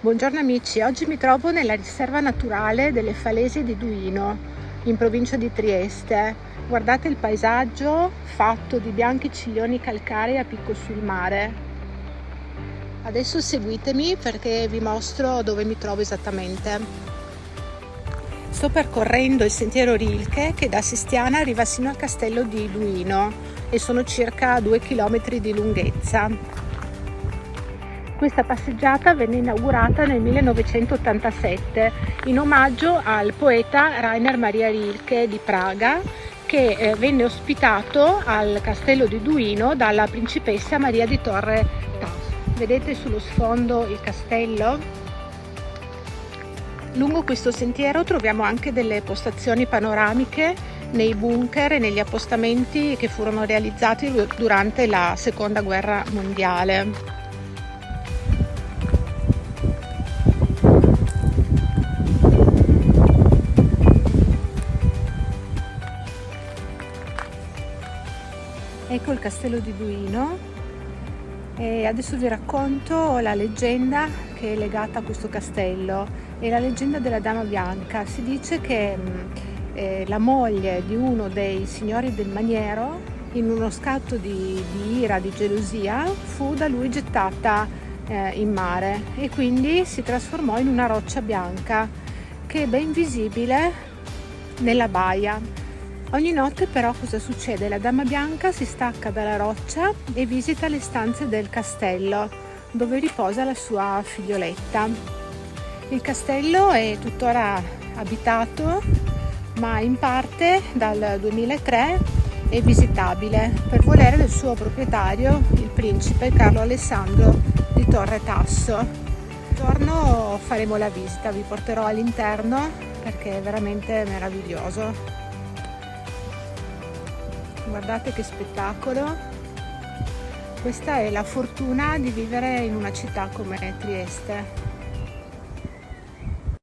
Buongiorno amici, oggi mi trovo nella riserva naturale delle Falesie di Duino, in provincia di Trieste. Guardate il paesaggio fatto di bianchi ciglioni calcarei a picco sul mare. Adesso seguitemi perché vi mostro dove mi trovo esattamente. Sto percorrendo il sentiero Rilke che da Sistiana arriva sino al castello di Duino e sono circa 2 chilometri di lunghezza. Questa passeggiata venne inaugurata nel 1987 in omaggio al poeta Rainer Maria Rilke di Praga, che venne ospitato al castello di Duino dalla principessa Maria di Torre Tasso. Vedete sullo sfondo il castello? Lungo questo sentiero troviamo anche delle postazioni panoramiche nei bunker e negli appostamenti che furono realizzati durante la Seconda Guerra Mondiale. Ecco il castello di Duino e adesso vi racconto la leggenda che è legata a questo castello. È la leggenda della Dama Bianca. Si dice che la moglie di uno dei signori del maniero, in uno scatto di ira, di gelosia, fu da lui gettata in mare e quindi si trasformò in una roccia bianca che è ben visibile nella baia. Ogni notte però cosa succede? La Dama Bianca si stacca dalla roccia e visita le stanze del castello dove riposa la sua figlioletta. Il castello è tuttora abitato, ma in parte dal 2003 è visitabile per volere del suo proprietario, il principe Carlo Alessandro di Torre Tasso. Un giorno faremo la visita, vi porterò all'interno perché è veramente meraviglioso. Guardate che spettacolo! Questa è la fortuna di vivere in una città come Trieste.